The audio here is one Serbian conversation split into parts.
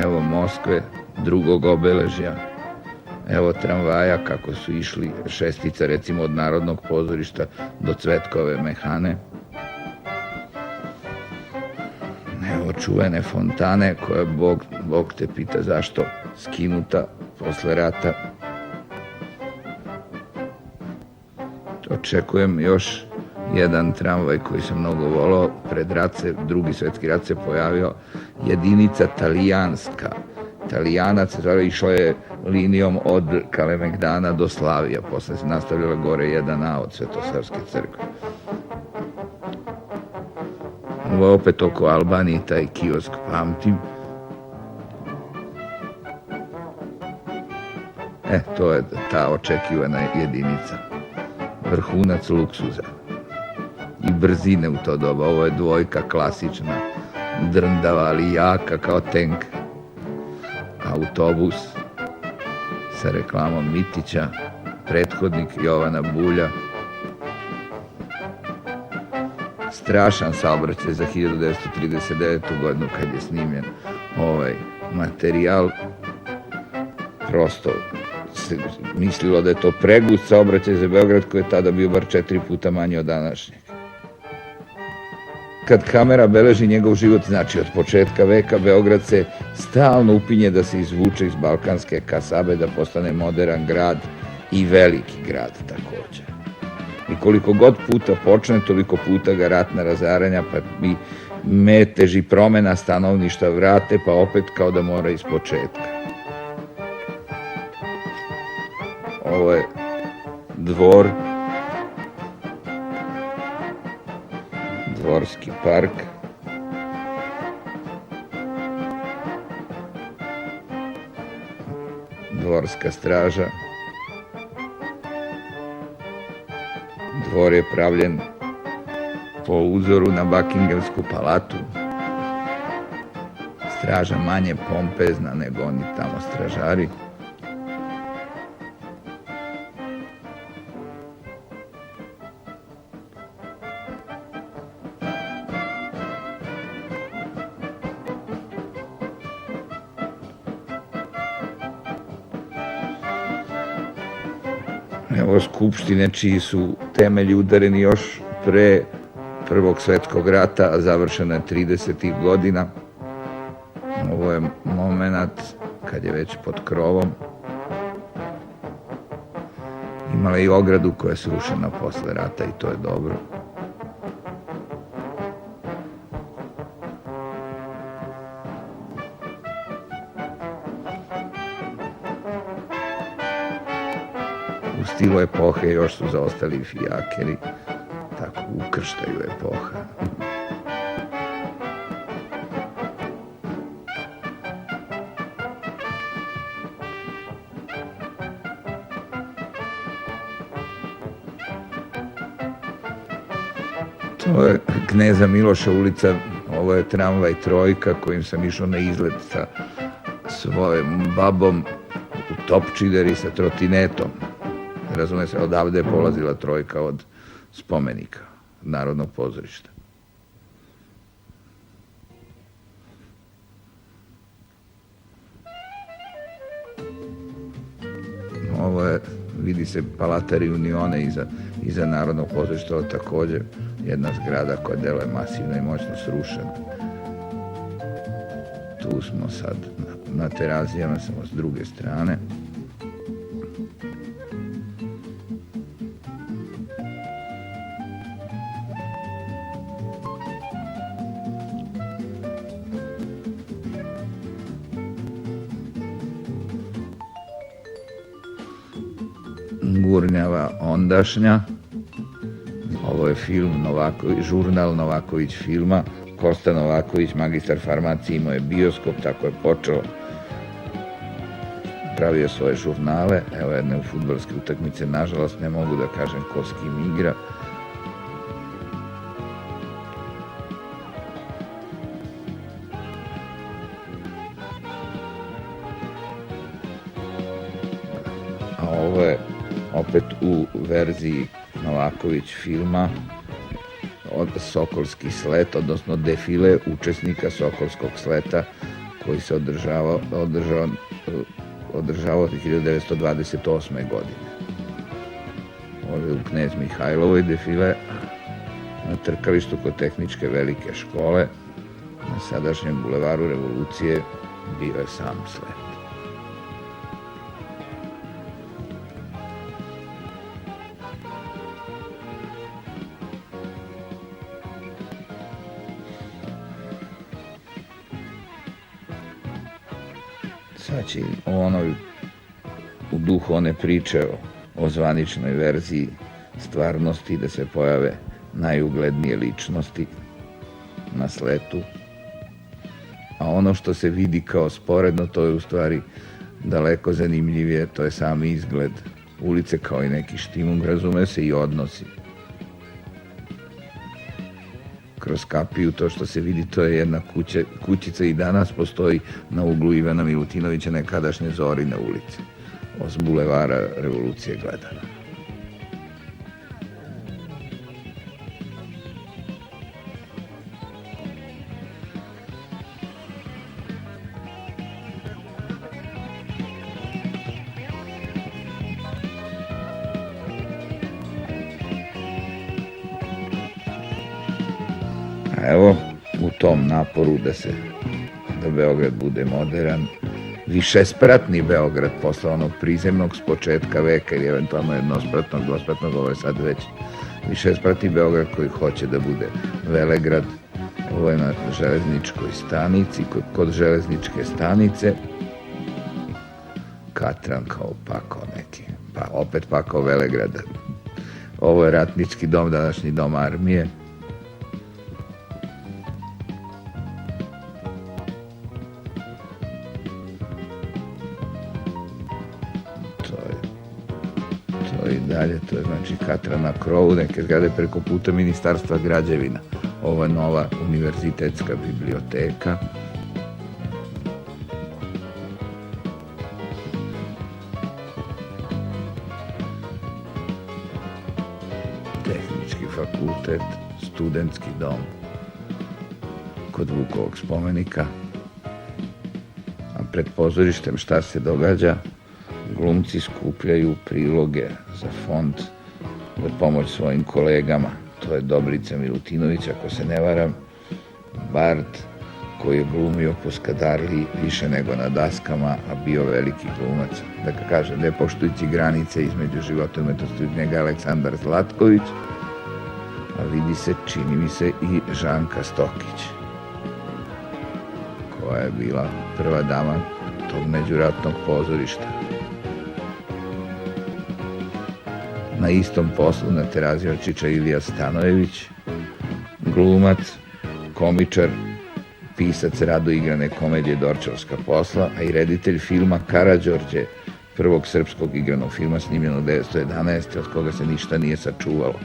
Evo Moskve, drugog obeležja. Evo tramvaja kako su išli šestica recimo od Narodnog pozorišta do Cvetkove mehane. Evo čuvene fontane koja Bog te pita zašto skinuta posle rata. Očekujem još jedan tramvaj koji sam mnogo volao. Pred rat se, Drugi svetski rat se pojavio jedinica talijanska. Talijanac išao je linijom od Kalemegdana do Slavija. Posle se nastavljala gore 1A od Svetosavske crkve. Ovo je opet oko Albanije, taj kiosk pamtim. To je ta očekivana jedinica. Vrhunac luksuza i brzine u to doba. Ovo je dvojka klasična, drndava, ali jaka kao tank. Autobus sa reklamom Mitića, prethodnik Jovana Bulja. Strašan saobraćaj za 1939. godinu kad je snimljen ovaj materijal. Prosto se mislilo da je to pregust saobraćaj za Beograd koji je tada bio bar 4 puta manji od današnjeg. Kad kamera beleži njegov život, znači od početka veka, Beograd se stalno upinje da se izvuče iz balkanske kasabe, da postane modern grad i veliki grad takođe. I koliko god puta počne, toliko puta ga ratna razaranja, pa i metež i promena stanovništva vrate, pa opet kao da mora iz početka. Ovo je dvor, dvorski park. Dvorska straža. Dvor je pravljen po uzoru na Buckinghamsku palatu. Straža manje pompezna nego oni tamo stražari. Evo skupštine čiji su temelji udareni još pre Prvog svetskog rata, a završena je 30. godina. Ovo je moment kad je već pod krovom. Imala je i ogradu koja je srušena posle rata i to je dobro. U stilu epohe još su zaostali fijakeri, tako ukrštaju epoha. To je Kneza Miloša ulica, ovo je tramvaj trojka kojim sam išao na izlet sa svojom babom u Topčideri sa trotinetom. Razume se, odavde je polazila trojka od spomenika Narodnog pozorišta. Ovo je, vidi se Palata Riunione iza Narodnog pozorišta, ovo također jedna zgrada koja deluje masivno i moćno srušena. Tu smo sad na terazijama, samo s druge strane. Gurnjava ondašnja. Ovo je film žurnal Novaković filma. Kosta Novaković, magistar farmacije, imao je bioskop, tako je počeo. Pravio svoje žurnale. Evo jedne u fudbalske utakmice. Nažalost, ne mogu da kažem ko s kim igra. A ovo je opet u verziji Novaković filma od Sokolski slet, odnosno defile učesnika Sokolskog sleta koji se održavao 1928. godine. Ovdje u Knez Mihajlovoj defile na trkalištu kod Tehničke velike škole na sadašnjem bulevaru Revolucije bio je sam slet. Sad će u duhu one priče o zvaničnoj verziji stvarnosti da se pojave najuglednije ličnosti na sletu, a ono što se vidi kao sporedno, to je u stvari daleko zanimljivije, to je sami izgled ulice kao i neki štimung, razume se, i odnosi. Kroz kapiju to što se vidi, to je jedna kućica i danas postoji na uglu Ivana Milutinovića, nekadašnje Zorine ulice, s bulevara Revolucije gledana. A evo, u tom naporu da Beograd bude modern, višespratni Beograd posle onog prizemnog s početka veka ili eventualno jednospratnog, dvospratnog, ovo je sad već višespratni Beograd koji hoće da bude velegrad. Ovo je na železničkoj stanici, kod železničke stanice, Katran kao pakao neki, pa opet pakao velegrada. Ovo je ratnički dom, današnji dom armije. Dalje, to je znači Katran na krovu, neke zgrade preko puta Ministarstva građevina. Ovo je nova univerzitetska biblioteka. Tehnički fakultet, studentski dom kod Vukovog spomenika. A pred pozorištem šta se događa? Glumci skupljaju priloge za fond za pomoć svojim kolegama. To je Dobrica Milutinović, ako se ne varam, bard koji je glumio po Skadarliji više nego na daskama, a bio veliki glumac. Da ga kažem, ne poštujući granice između života i umetnosti, od njega Aleksandar Zlatković, a vidi se, čini mi se, i Žanka Stokić, koja je bila prva dama tog međuratnog pozorišta. Na istom poslu na Terazijeva Čiča Ilija Stanojević, glumac, komičar, pisac rado igrane komedije Dorčevska posla, a i reditelj filma Karađorđe, prvog srpskog igranog filma snimljenog 1911. od koga se ništa nije sačuvalo.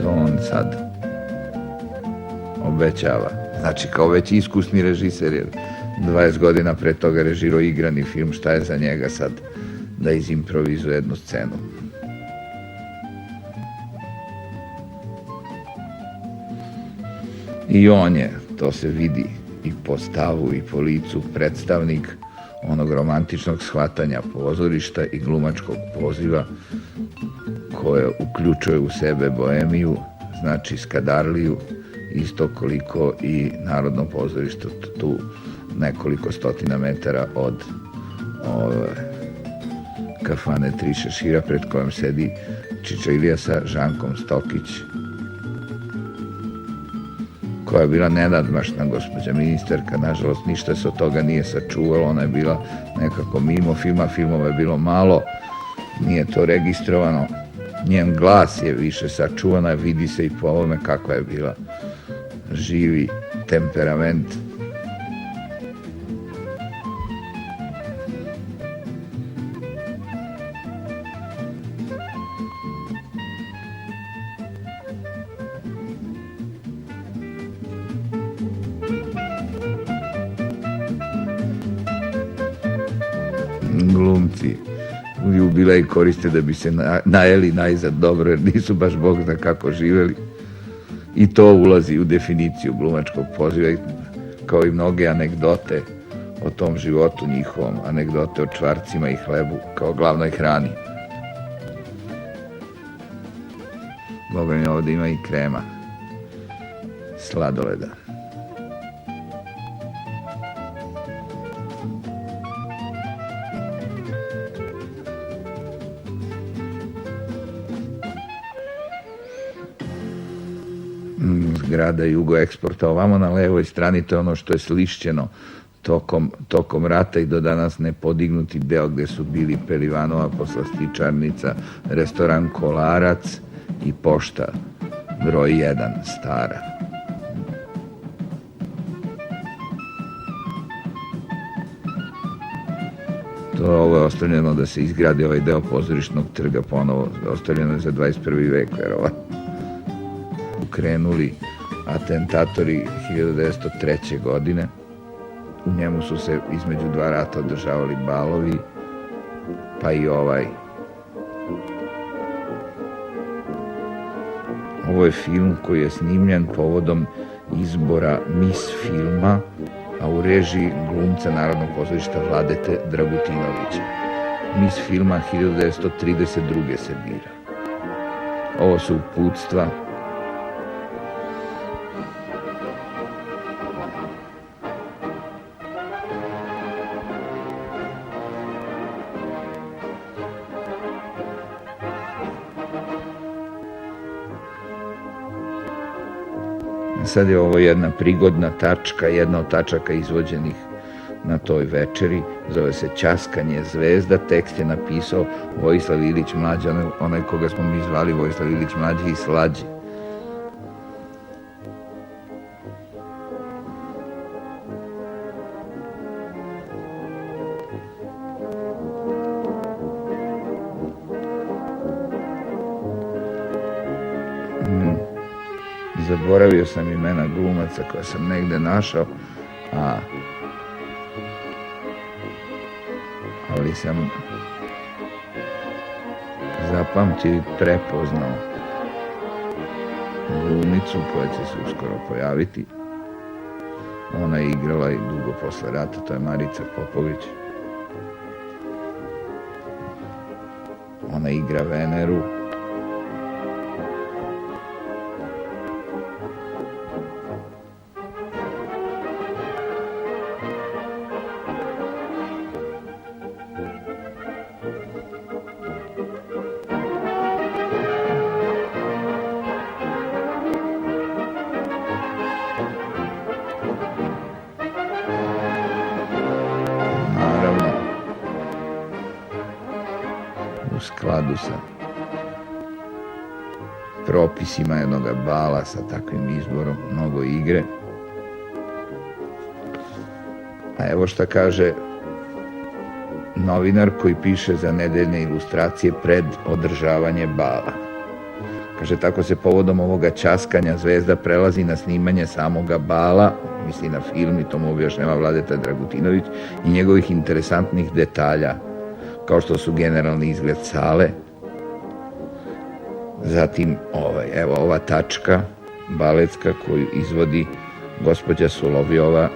On sad obećava, znači kao već iskusni režiser, jer 20 godina pre toga režirao igrani film, šta je za njega sad da izimprovizuje jednu scenu. I on je, to se vidi i po stavu i po licu, predstavnik onog romantičnog shvatanja pozorišta i glumačkog poziva koje uključuje u sebe boemiju, znači Skadarliju, isto koliko i Narodno pozorište tu nekoliko stotina metara od kafane Tri šešira pred kojom sedi Čiča Ilija sa Žankom Stokić, koja je bila nenadmašna gospođa ministarka. Nažalost, ništa se od toga nije sačuvalo, ona je bila nekako mimo filma, filmova je bilo malo, nije to registrovano. Njen glas je više sačuvana, vidi se i po ovome kakva je bila živi temperament. glumci jubilej koriste da bi se najeli najzad dobro, jer nisu baš bog zna kako živeli. I to ulazi u definiciju glumačkog poziva, kao i mnoge anegdote o tom životu njihovom, anegdote o čvarcima i hlebu kao glavnoj hrani. Boga mi, ovdje ima i krema, sladoleda. Zgrada Jugoeksporta, ovamo na levoj strani, to je ono što je slišćeno tokom rata i do danas nepodignuti deo gde su bili Pelivanova poslastičarnica, restoran Kolarac i pošta broj 1 stara. Ovo je ostavljeno da se izgradi ovaj deo pozorišnog trga ponovo, ostavljeno je za 21. vek, verovatno. Krenuli atentatori 1903. godine. U njemu su se između dva rata održavali balovi, pa i ovaj. Ovo je film koji je snimljen povodom izbora Miss filma, a u režiji glumca Narodnog pozorišta Vladete Dragutinovića. Miss filma 1932. se bira. Ovo su uputstva. Sad je ovo jedna prigodna tačka, jedna od tačaka izvođenih na toj večeri. Zove se Ćaskanje zvezda. Tekst je napisao Vojislav Ilić Mlađi, onaj koga smo mi zvali Vojislav Ilić Mlađi i Slađi. Zaboravio sam imena glumaca koja sam negde našao, ali sam zapamtio i prepoznao glumicu koja će se uskoro pojaviti. Ona je igrala i dugo posle rata, to je Marica Popović. Ona igra Veneru. U skladu sa propisima jednog bala, sa takvim izborom, mnogo igre. A evo šta kaže novinar koji piše za nedeljne ilustracije pred održavanje bala. Kaže, tako se povodom ovoga Ćaskanja zvezda prelazi na snimanje samoga bala, misli na film, i to mu objašnjava Vladeta Dragutinović, i njegovih interesantnih detalja, kao što su generalni izgled sale. Zatim evo ova tačka baletska koju izvodi gospođa Solovjova,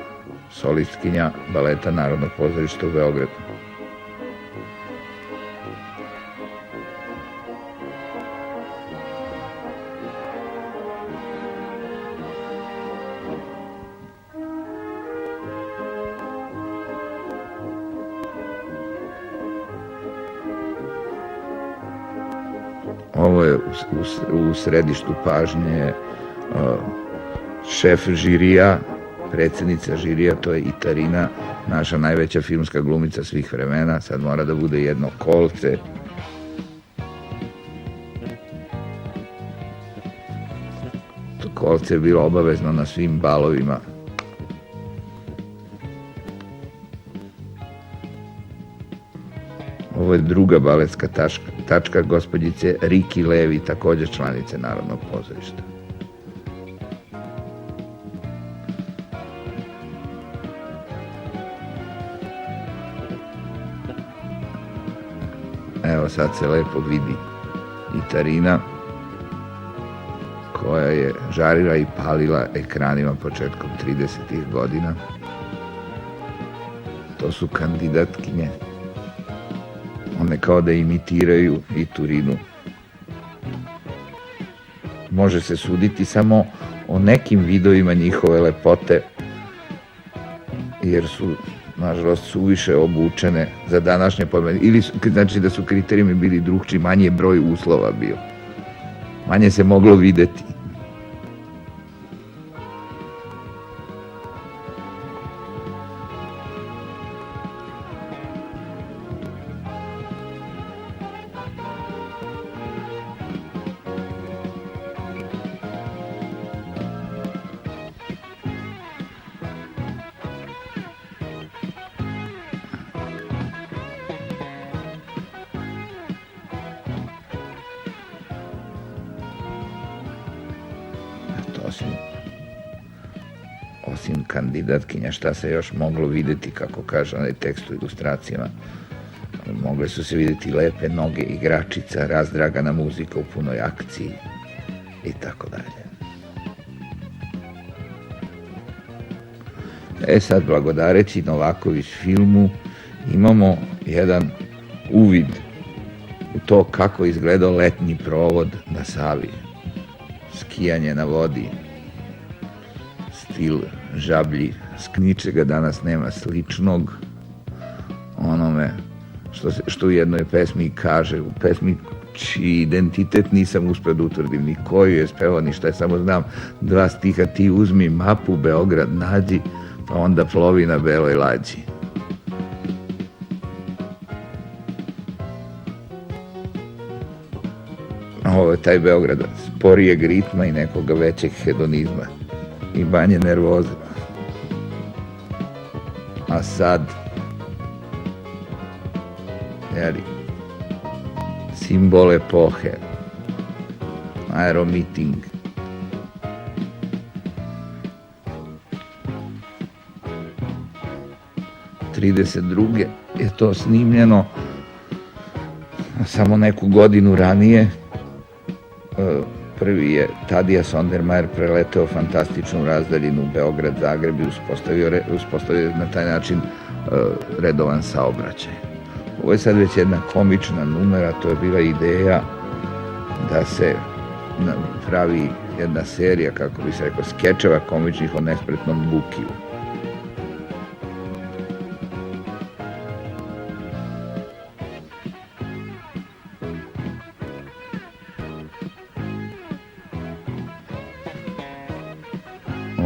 solistkinja baleta Narodnog pozorišta u Beogradu. Ovo je u središtu pažnje šef žirija, predsjednica žirija, to je Itarina, naša najveća filmska glumica svih vremena. Sad mora da bude jedno kolce. To kolce je bilo obavezno na svim balovima. Ovo je druga baletska tačka gospođice Riki Levi, također članice Narodnog pozorišta. Evo sad se lepo vidi i Tarina koja je žarila i palila ekranima početkom 30. godina. To su kandidatkinje. One kao da imitiraju i Turinu. Može se suditi samo o nekim vidovima njihove lepote, jer su, nažalost, suviše obučene za današnje pojme. Ili znači da su kriterijumi bili drugčiji, manje broj uslova bio. Manje se moglo videti. Osim kandidatkinja, šta se još moglo videti, kako kaže onaj tekst u ilustracijama. Mogle su se videti lepe noge igračica, razdragana muzika u punoj akciji i tako dalje. Sad, blagodareći Novaković filmu, imamo jedan uvid u to kako izgledao letnji provod na Savi. Skijanje na vodi, stil žablji, ničega danas nema sličnog onome što u jednoj pesmi kaže, u pesmi čiji identitet nisam uspeo da utvrdim, ni koju je spevao, ni šta je, samo znam 2 stiha: ti uzmi mapu, Beograd nađi, pa onda plovi na beloj lađi. Ovo je taj Beograd sporijeg ritma i nekoga većeg hedonizma i manje nervoze. A sad, simbol epohe, aeromiting. '32. je to snimljeno, samo neku godinu ranije. Prvi je Tadija Sondermajer preleteo fantastičnu razdaljinu Beograd-Zagreb i uspostavio na taj način redovan saobraćaj. Ovo je sad već jedna komična numera, to je bila ideja da se pravi jedna serija, kako bi se rekao, skečeva komičnih o nespretnom Bukiju.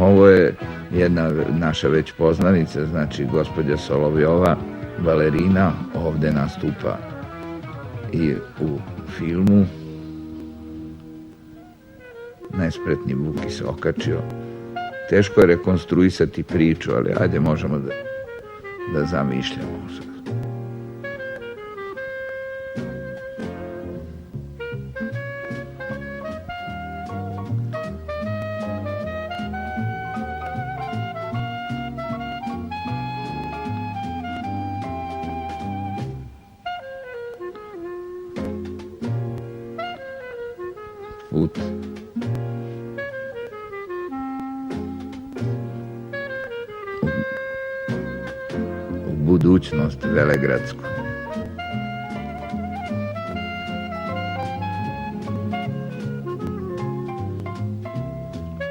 Ovo je jedna naša već poznanica, znači gospođa Solovjova, balerina, ovde nastupa i u filmu. Nespretni Buki se okačio. Teško je rekonstruisati priču, ali ajde, možemo da zamišljamo. Put u budućnost velegradsku.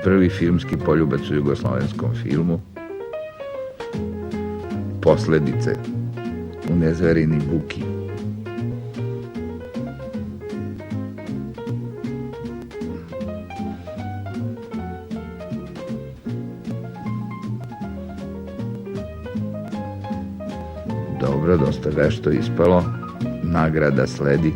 Prvi filmski poljubac u jugoslovenskom filmu. Posledice u Nezverini Buki. Dobro, dosta vešto ispalo. Nagrada sledi.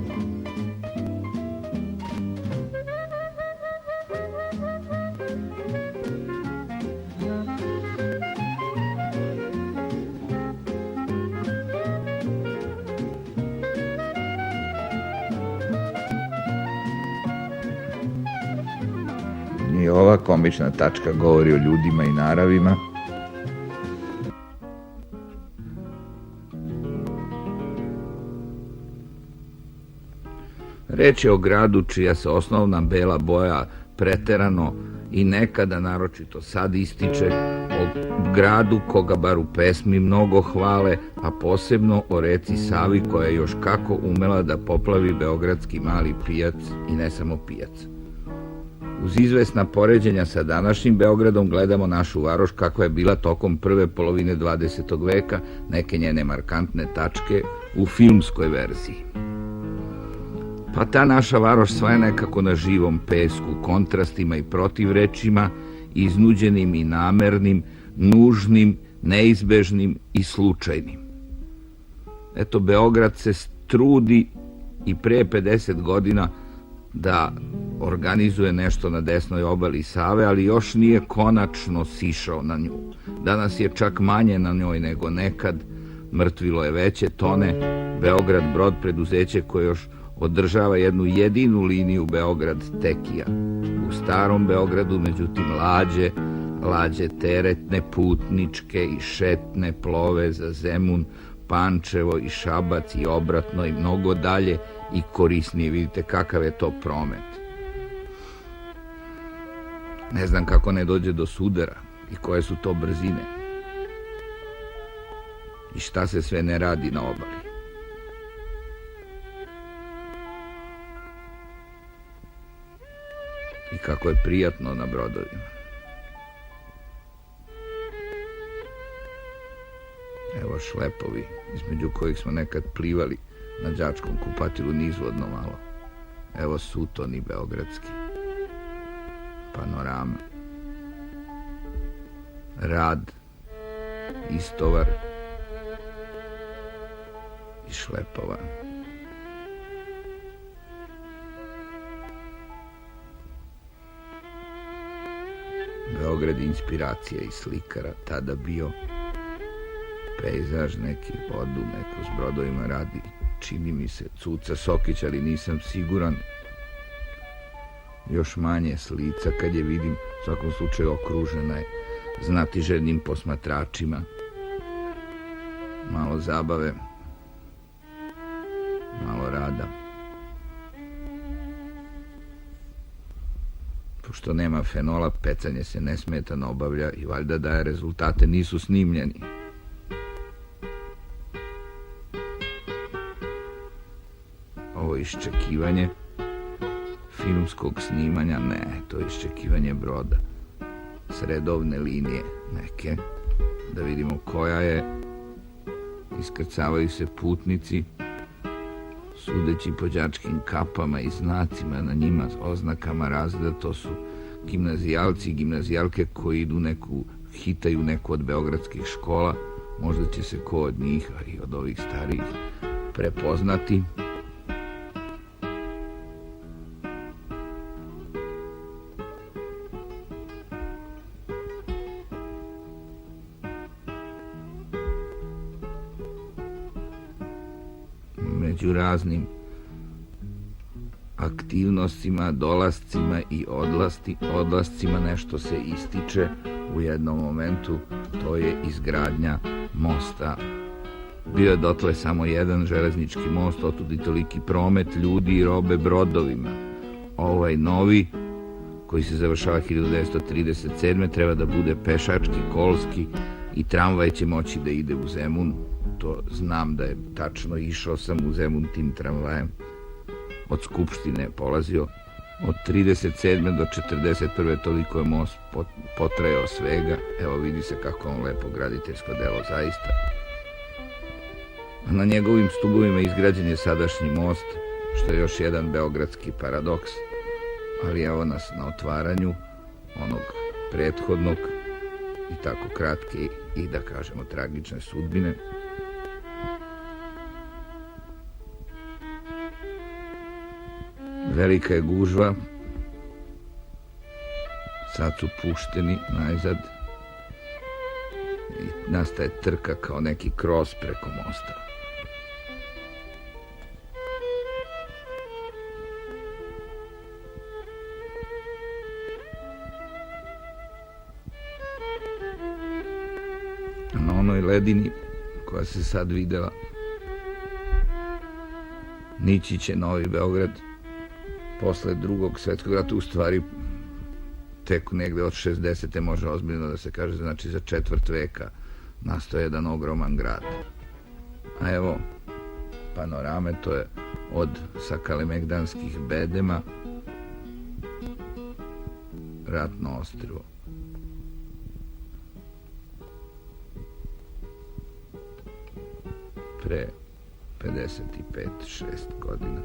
I ova komična tačka govori o ljudima i naravima. Reč je o gradu čija se osnovna bela boja preterano i nekada, naročito sad, ističe, o gradu koga bar u pesmi mnogo hvale, a posebno o reci Savi koja je još kako umela da poplavi beogradski mali pijac i ne samo pijac. Uz izvesna poređenja sa današnjim Beogradom gledamo našu varoš kakva je bila tokom prve polovine 20. veka, neke njene markantne tačke u filmskoj verziji. Pa ta naša varoš sva je nekako na živom pesku, kontrastima i protivrečima, iznuđenim i namernim, nužnim, neizbežnim i slučajnim. Eto, Beograd se trudi i pre 50 godina da organizuje nešto na desnoj obali Save, ali još nije konačno sišao na nju. Danas je čak manje na njoj nego nekad, mrtvilo je veće, tone. Beograd Brod, preduzeće koje još održava jednu jedinu liniju Beograd-Tekija. U starom Beogradu, međutim, lađe teretne, putničke i šetne plove za Zemun, Pančevo i Šabac i obratno i mnogo dalje i korisnije. Vidite kakav je to promet. Ne znam kako ne dođe do sudara i koje su to brzine. I šta se sve ne radi na obali. I kako je prijatno na brodovima. Evo šlepovi, između kojih smo nekad plivali na đačkom kupatilu nizvodno malo. Evo sutoni beogradski. Panorama. Rad, istovar i šlepova. Beograd je inspiracija i slikara tada bio. Pejzaž neki, vodu, neko s brodovima radi. Čini mi se Cuca Sokić, ali nisam siguran. Još manje s lica kad je vidim, u svakom slučaju okružena je znatiželjnim posmatračima. Malo zabave, malo rada. Pošto nema fenola, pecanje se nesmetano obavlja i valjda daje rezultate, nisu snimljeni. Ovo iščekivanje filmskog snimanja, ne, to je iščekivanje broda. Sredovne linije neke, da vidimo koja je. Iskrcavaju se putnici, sudeći po đačkim kapama i znacima na njima, oznakama razreda, to su gimnazijalci i gimnazijalke koji idu hitaju neku od beogradskih škola. Možda će se ko od njih, a i od ovih starijih, prepoznati. Među raznim aktivnostima, dolascima i odlascima nešto se ističe u jednom momentu, to je izgradnja mosta. Bio je dotle samo jedan železnički most, otud i toliki promet ljudi i robe brodovima. Ovaj novi, koji se završava 1937. treba da bude pešački, kolski i tramvaj će moći da ide u Zemun. To znam da je tačno, išao sam u Zemun tim tramvajem. Od Skupštine je polazio. Od 37. do 41. toliko je most potrajao svega. Evo vidi se kako on lepo graditeljsko delo zaista. A na njegovim stubovima izgrađen je sadašnji most, što je još jedan beogradski paradoks. Ali evo nas na otvaranju onog prethodnog i tako kratke i da kažemo tragične sudbine. Velika je gužva, sad su pušteni najzad i nastaje trka kao neki kros preko mosta. Na onoj ledini koja se sad videla, nići će Novi Beograd posle drugog svetskog rata, u stvari tek negde od 60. može ozbiljno da se kaže, znači za četvrt veka nastao jedan ogroman grad. A evo panorame, to je od Sakalemegdanskih bedema ratno ostrvo. Pre 55-6 godina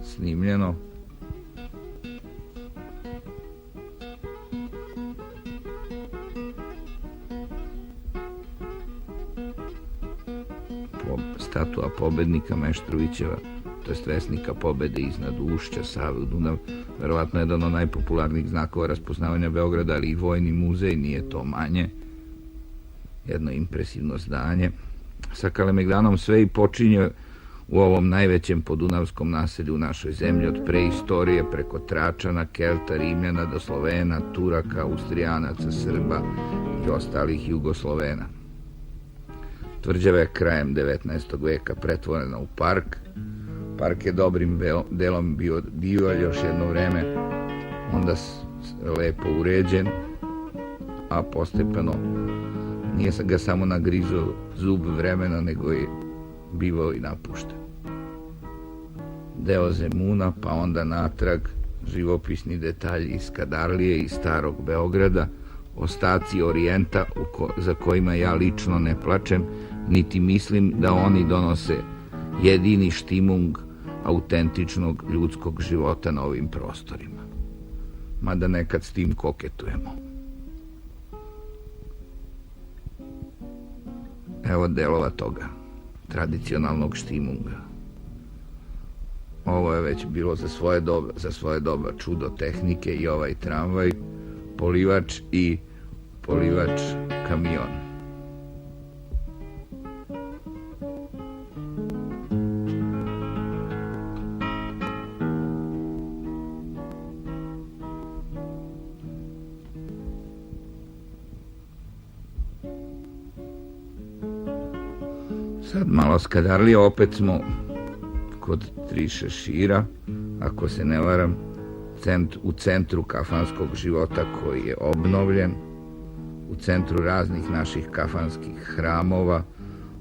snimljeno. Statua pobednika Meštrovićeva, to je vesnika pobede iznad ušća Save u Dunav, verovatno jedan od najpopularnijih znakova raspoznavanja Beograda, ali i vojni muzej, nije to manje. Jedno impresivno zdanje. Sa Kalemegdanom sve i počinje u ovom najvećem podunavskom naselju u našoj zemlji, od preistorije preko Tračana, Kelta, Rimljana do Slovena, Turaka, Austrijanaca, Srba i ostalih Jugoslovena. Tvrđava je krajem 19. veka pretvorena u park. Park je dobrim delom bio divalj još jedno vreme, onda lepo uređen, a postepeno nije ga samo nagrizao zub vremena, nego je bivao i napušten. Deo Zemuna, pa onda natrag živopisni detalji iz Skadarlije i Starog Beograda, ostaci Orijenta za kojima ja lično ne plačem, niti mislim da oni donose jedini štimung autentičnog ljudskog života na ovim prostorima. Mada nekad s tim koketujemo. Evo delova toga tradicionalnog štimunga. Ovo je već bilo za svoje doba čudo tehnike, i ovaj tramvaj, polivač i polivač kamion. Sad malo Skadarlije, opet smo kod Tri šešira, ako se ne varam, u centru kafanskog života koji je obnovljen, u centru raznih naših kafanskih hramova,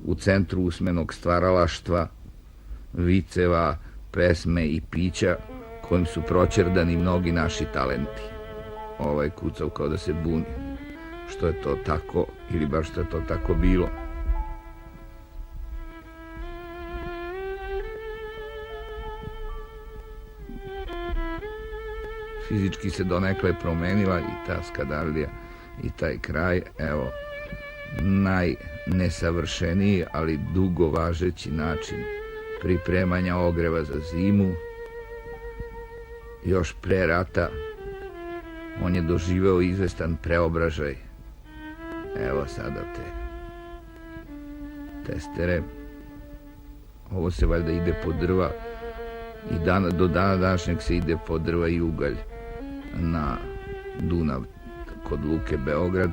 u centru usmenog stvaralaštva, viceva, pesme i pića kojim su proćerdani mnogi naši talenti. Ovaj kucav kao da se buni. Što je to tako, ili baš što je to tako bilo. Fizički se donekle promenila i ta Skadarlija i taj kraj. Evo, najnesavršeniji, ali dugo važeći način pripremanja ogreva za zimu. Još pre rata on je doživeo izvestan preobražaj. Evo sada te testere. Ovo se valjda ide po drva i do dana današnjeg se ide po drva i ugalj na Dunav kod luke Beograd.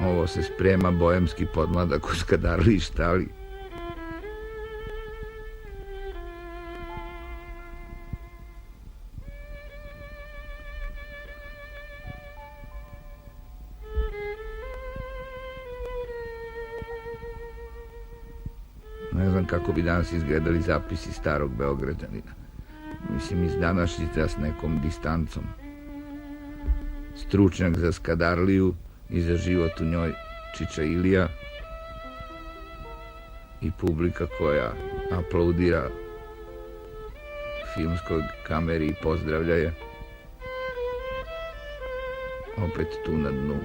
Ovo se sprema boemski podmladak u Skadarliji štali. Ne znam kako bi danas izgledali zapisi starog Beograđanina. Mislim, iz današnjice s nekom distancom. Stručnjak za Skadarliju i za život u njoj Čiča Ilija i publika koja aplaudira filmskoj kameri i pozdravlja je. Opet tu na dnu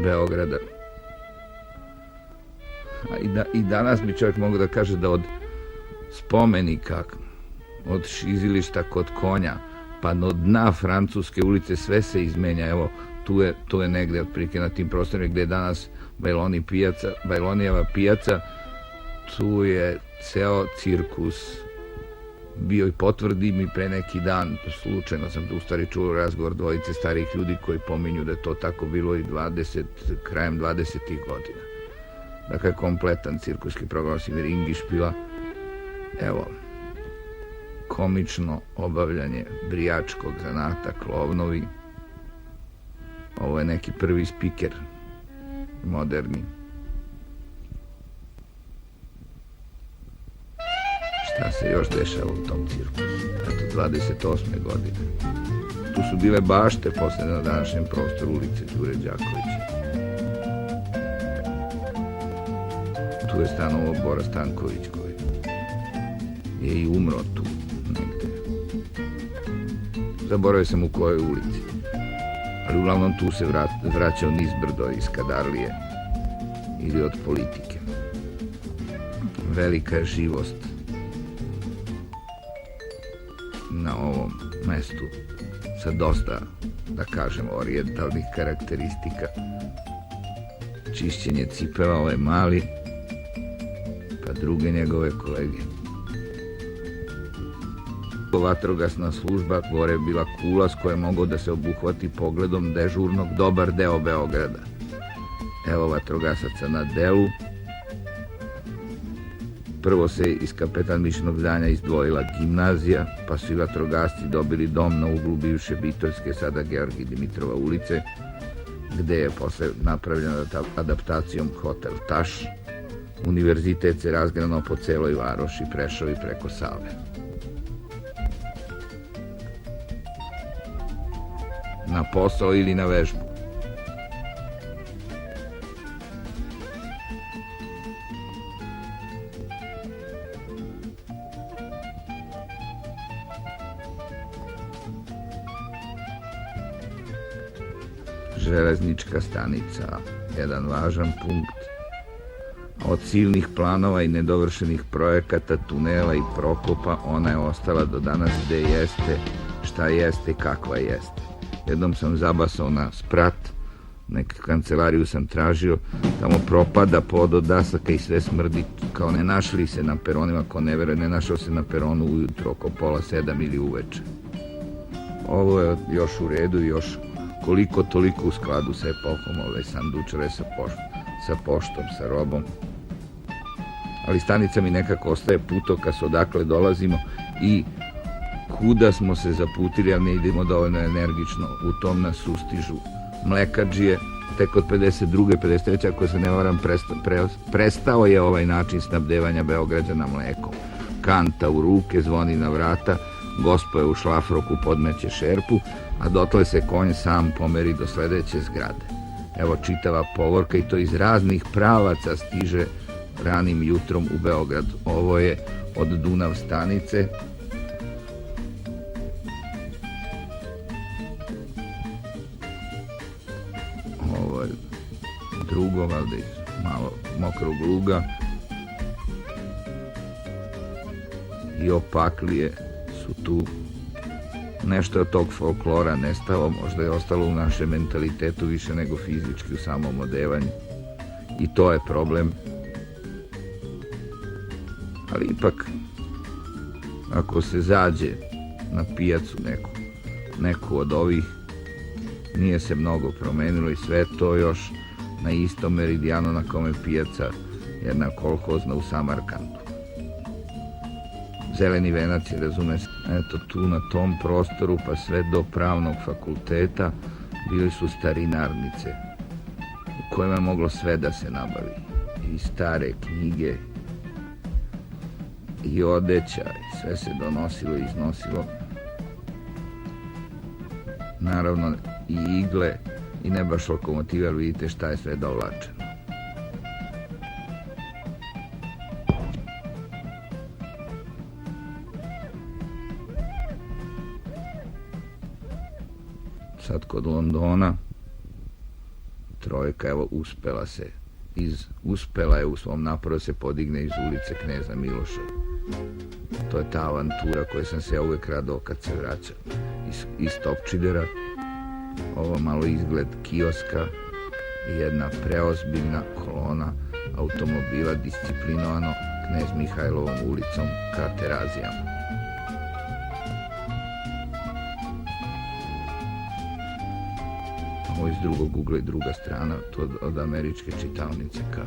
Beograda. I danas bi čovjek mogao da kaže da od spomenika, od šizilišta kod konja, pa do dna Francuske ulice sve se izmenja. Evo, tu je negde otprilike na tim prostorima gde je danas Bajlonijeva pijaca, tu je ceo cirkus bio. I potvrdim i pre neki dan, slučajno sam tu u stvari čuo razgovor dvojice starih ljudi koji pominju da je to tako bilo i krajem 20. godina. Dakle, kompletan cirkuski program, osim ringišpila, Evo, komično obavljanje brijačkog zanata klovnovi. Ovo je neki prvi spiker, moderni. Šta se još dešava u tom cirkusu? Eto, 28. godine. Tu su bile bašte posle na današnjem prostoru ulice Đure Đakovića. Tu je stanovao Bora Stanković koji je i umro tu negde. Zaboravio sam u kojoj ulici. Ali uglavnom tu se vraćao nizbrdo iz Kadarlije ili od politike. Velika je živost na ovom mestu sa dosta, da kažem, orijentalnih karakteristika. Čišćenje cipela ovaj mali, pa druge njegove kolege. Vatrogasna služba gore je bila kula s kojom mogao da se obuhvati pogledom dežurnog dobar deo Beograda. Evo vatrogasaca na delu. Prvo se iz Kapetan Mišinog zdanja izdvojila gimnazija, pa su i vatrogasci dobili dom na uglu bivše Bitoljske, sada Georgij Dimitrova ulice, gde je posle napravljena adaptacijom hotel Taš. Univerzitet se razgranao po celoj varoši, prešao i preko Save. Na posao ili na vežbu. Železnička stanica, jedan važan punkt. Od silnih planova i nedovršenih projekata, tunela i prokopa, ona je ostala do danas gde jeste, šta jeste i kakva jeste. Jednom sam zabasao na sprat, neku kancelariju sam tražio, tamo propada pod od dasaka i sve smrdi, kao ne našli se na peronima, ko ne veruje, ne našao se na peronu ujutro oko 6:30 ili uveče. Ovo je još u redu i još koliko toliko u skladu sa epohom, ove sandučare sa poštom, sa robom. Ali stanica mi nekako ostaje putokaz odakle dolazimo i kuda smo se zaputili, ali ne idemo dovoljno energično. U tom nas sustižu mlekadžije. Tek od 52. 53. ako se ne varam, prestao je ovaj način snabdevanja Beograđana mlekom. Kanta u ruke, zvoni na vrata, gospo je u šlafroku, podmeće šerpu, a dotle se konj sam pomeri do sledeće zgrade. Evo čitava povorka i to iz raznih pravaca stiže ranim jutrom u Beograd. Ovo je od Dunav stanice. Ovo je drugo, valjda iz malo mokrog luga. I opaklije su tu. Nešto od tog folklora nestalo, možda je ostalo u našem mentalitetu više nego fizički u samom odevanju. I to je problem. Ali ipak, ako se zađe na pijacu neku od ovih, nije se mnogo promenilo i sve to još na istom meridijanu na kome pijaca jedna kolhozna u Samarkandu. Zeleni venac je, razume se, eto tu na tom prostoru pa sve do pravnog fakulteta bili su starinarnice u kojima je moglo sve da se nabavi. I stare knjige, i odeća, i sve se donosilo i iznosilo. Naravno i igle i ne baš lokomotive, ali vidite šta je sve dovlačeno. Sad kod Londona trojka, evo, uspela je u svom naporu se podigne iz ulice Kneza Miloša. To je ta avantura koju sam se uvek radao kad se vraćam iz Topčidera. Ovo malo izgled kioska i jedna preozbiljna kolona automobila disciplinovano Knez Mihajlovom ulicom ka Terazijama. Ovo iz drugog ugla i druga strana, to od američke čitaonice ka.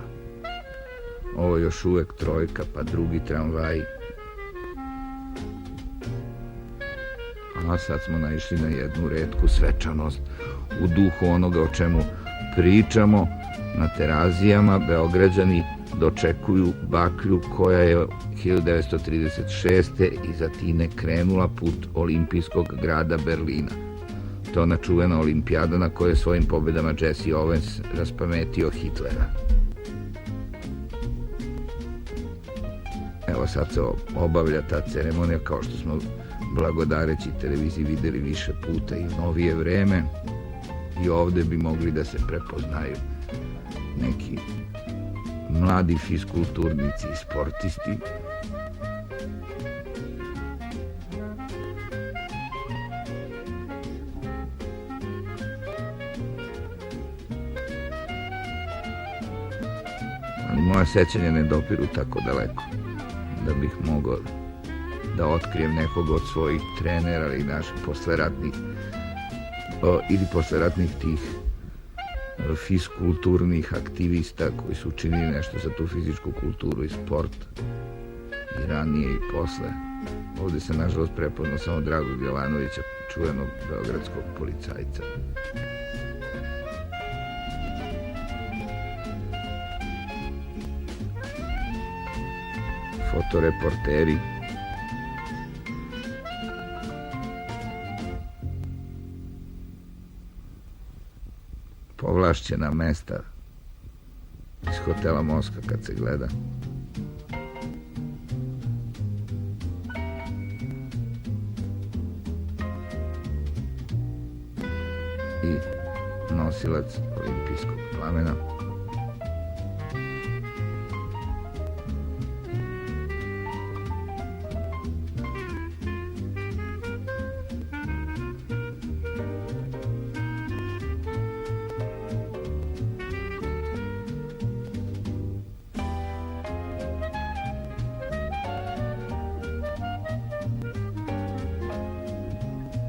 Ovo još uvek trojka, pa drugi tramvaj A sad smo naišli na jednu retku svečanost u duhu onoga o čemu pričamo. Na Terazijama Beograđani dočekuju baklju koja je 1936. iz Atine krenula put olimpijskog grada Berlina. To je ona čuvena olimpijada na kojoj je svojim pobjedama Jesse Owens raspametio Hitlera. Evo sad se obavlja ta ceremonija, kao što smo blagodareći televiziji vidjeli više puta i u novije vreme. I ovdje bi mogli da se prepoznaju neki mladi fiskulturnici i sportisti. Ali moja sećanja ne dopiru tako daleko da bih mogao da otkrijem nekog od svojih trenera ili naših posleratnih ili posleratnih tih fiskulturnih aktivista koji su učinili nešto za tu fizičku kulturu i sport i ranije i posle. Ovdje se nažalost prepoznao samo Dragog Jovanovića, čuvenog beogradskog policajca. Fotoreporteri. Povlašćena mesta iz hotela Moskva kad se gleda. I nosilac olimpijskog plamena.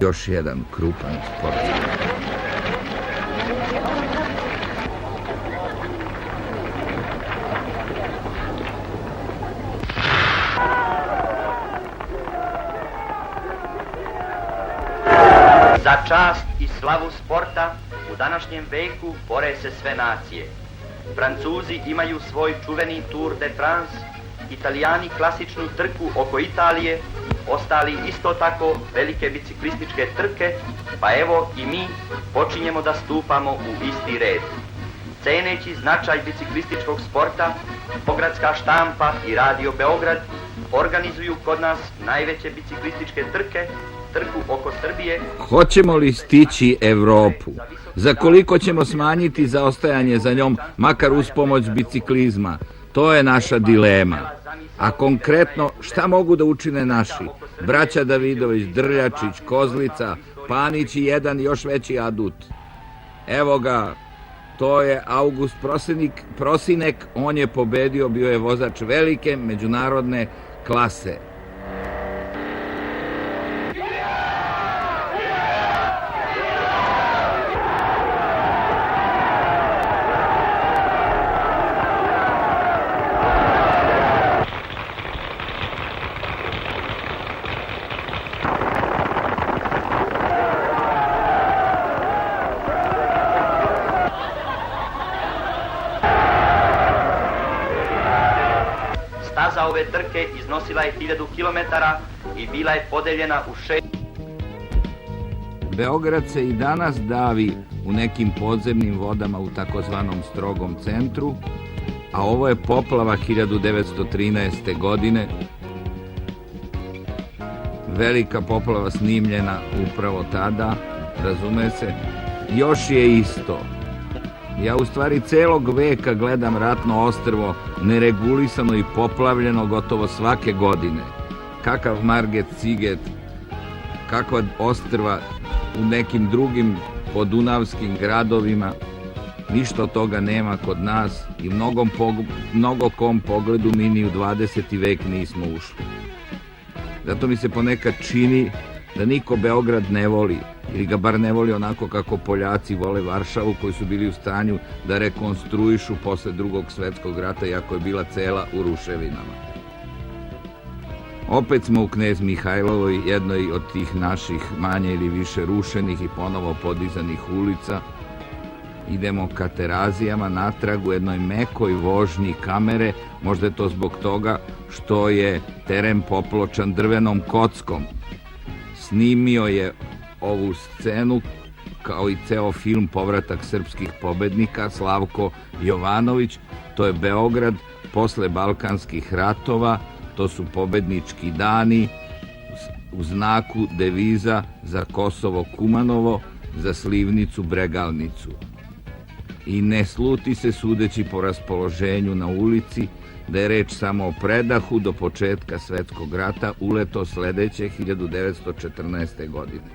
Još jedan krupan sportski. Za čast i slavu sporta u današnjem veku bore se sve nacije. Francuzi imaju svoj čuveni Tour de France, Italijani klasičnu trku oko Italije, ostali isto tako velike biciklističke trke, pa evo i mi počinjemo da stupamo u isti red. Ceneći značaj biciklističkog sporta, Beogradska štampa i Radio Beograd organizuju kod nas najveće biciklističke trke, trku oko Srbije. Hoćemo li stići Evropu? Za koliko ćemo smanjiti zaostajanje za njom, makar uz pomoć biciklizma? To je naša dilema. A konkretno, šta mogu da učine naši? Braća Davidović, Drljačić, Kozlica, Panić i jedan još veći adut. Evo ga, to je August Prosinek, on je pobedio, bio je vozač velike međunarodne klase. Staza ove trke iznosila je 1000 km i bila je podeljena u 6. Beograd se i danas davi u nekim podzemnim vodama u takozvanom strogom centru, a ovo je poplava 1913. godine. Velika poplava snimljena upravo tada, razume se, još je isto. Ja u stvari celog veka gledam ratno ostrvo neregulisano i poplavljeno gotovo svake godine. Kakav Marget, Siget, kakva ostrva u nekim drugim podunavskim gradovima, ništa od toga nema kod nas i mnogo kom pogledu mi ni u 20. vek nismo ušli. Zato mi se ponekad čini da niko Beograd ne voli, ili ga bar ne voli onako kako Poljaci vole Varšavu, koji su bili u stanju da rekonstruišu posle Drugog svetskog rata, iako je bila cela u ruševinama. Opet smo u Knez Mihajlovoj, jednoj od tih naših manje ili više rušenih i ponovo podizanih ulica. Idemo ka Terazijama natrag u jednoj mekoj vožnji kamere, možda je to zbog toga što je teren popločan drvenom kockom. Snimio je ovu scenu, kao i ceo film Povratak srpskih pobednika, Slavko Jovanović. To je Beograd posle Balkanskih ratova, to su pobednički dani u znaku deviza za Kosovo Kumanovo, za slivnicu Bregalnicu. I ne sluti se, sudeći po raspoloženju na ulici, da je reč samo o predahu do početka Svetskog rata, uleto sledeće 1914. godine.